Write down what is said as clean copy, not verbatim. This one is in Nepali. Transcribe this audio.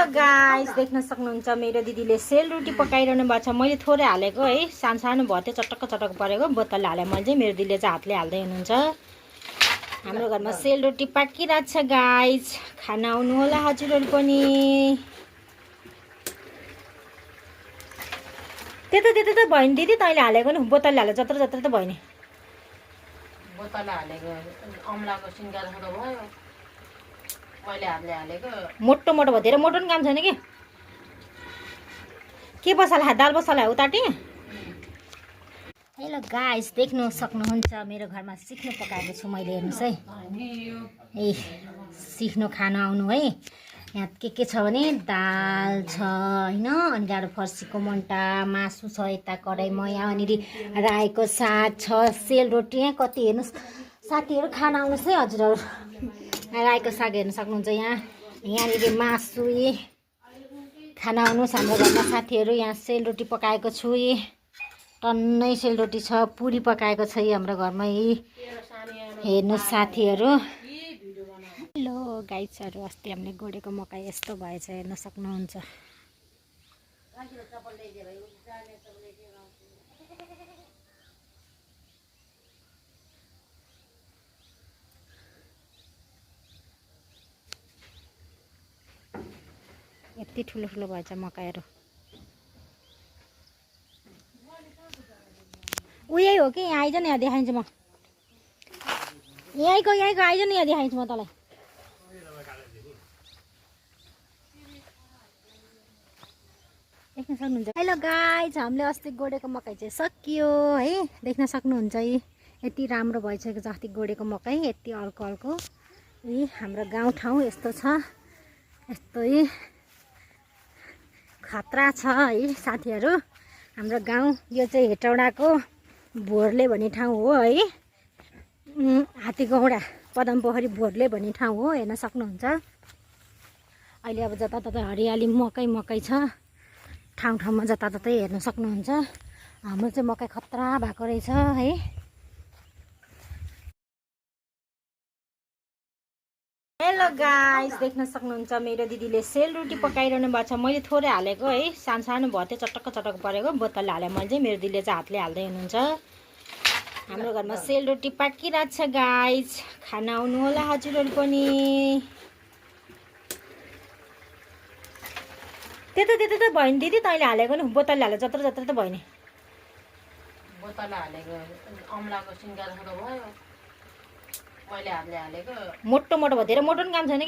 हेलो गाइस, देख्न सक्नुहुन्छ मेरो दिदीले सेलरोटी पकाइरहनु भएको छ। मैले थोरै हालेको है, सानो सानो भयो त्यो चटक्क चटक्क परेको बोतल हाले मैले चाहिँ। मेरो दिदीले चाहिँ हातले हाल्दै हुनुहुन्छ। हाम्रो घरमा सेलरोटी पाकिरहेको छ गाइस, खाना आउनु होला हजुरहरु पनि। त्यता त भयो नि दिदी, तैँले हालेको नि बोतलले हाले जत्र जत्र त भयो नि। बोतलले हालेको अमलाको सिङ्गार खाँदा भयो, मैले हातले हालेको मोटो मोटो भयो, धेरै मोटो पनि काम छैन के बसाला दाल बसाला उताटी। हेलो गाइस, देख्नु सक्नुहुन्छ मेरो घरमा सिक्नु पकाएको छु मैले। हेर्नुहोस् है, ए सिक्नु खानु आउनु है। यहाँ के छ भने दाल छ होइन, अनि गाडो फर्सीको मुन्टा, मासु छ यता कराईमा, यहाँ अनि रायोको साग छ, सेलरोटी यहाँ कति। हेर्नुहोस् साथीहरू खाना आउनुहोस् है हजुरहरू। रायोको साग हेर्नु सक्नुहुन्छ यहाँनिर मासु खाना आउनुहोस् हाम्रो घरमा साथीहरू। यहाँ सेलरोटी पकाएको छु, टन्नै सेलरोटी छ, पुरी पकाएको छ हाम्रो घरमा। हेर्नुहोस् साथीहरू। हेलो गाइसहरू, अस्ति हामीले गोडेको मकै यस्तो भएछ, हेर्न सक्नुहुन्छ। यति ठुलो ठुलो भएछ मकैहरू। उयै हो कि यहाँ आइज न, यहाँ देखाइदिन्छु म। यहीँको आइज न, यहाँ देखाइदिन्छु म तँलाई। देख्न सक्नुहुन्छ। हेलो गाइस, हामीले अस्ति गोडेको मकै चाहिँ सकियो है, देख्न सक्नुहुन्छ। यति राम्रो भइसकेको छ अस्ति गोडेको मकै, यति अल्को अल्को। हाम्रो गाउँठाउँ यस्तो छ, यस्तो खतरा छ है साथीहरू। हाम्रो गाउँ यो चाहिँ हेटौडाको भोरले भन्ने ठाउँ हो है, हात्तीगौडा पदमपोखरी भोरले भन्ने ठाउँ हो। हेर्न सक्नुहुन्छ। अहिले अब जताततै हरियाली मकै छ, ठाउँ ठाउँमा जताततै हेर्न सक्नुहुन्छ। हाम्रो चाहिँ मकै खतरा भएको रहेछ है। हेलो गाइस, देख्न सक्नुहुन्छ मेरो दिदीले सेलरोटी पकाइरहनु भएको छ। मैले थोरै हालेको है, सानो सानो भयो त्यो चटक्क चटक्क परेको बोतलले हाले मैले चाहिँ। मेरो दिदीले चाहिँ हातले हाल्दै हुनुहुन्छ। हाम्रो घरमा सेलरोटी पाकिरहेको छ गाइस, खाना आउनु होला हजुरहरु पनि। त्यता त भयो नि दिदी, तैँले हालेको नि बोतलले हाले जत्र जत्र त भयो नि। बोतलले हालेको अमलाको सिङ्गार खाँदा भयो, मैले हातले हालेको मोटो मोटो भयो, धेरै मोटो पनि काम छैन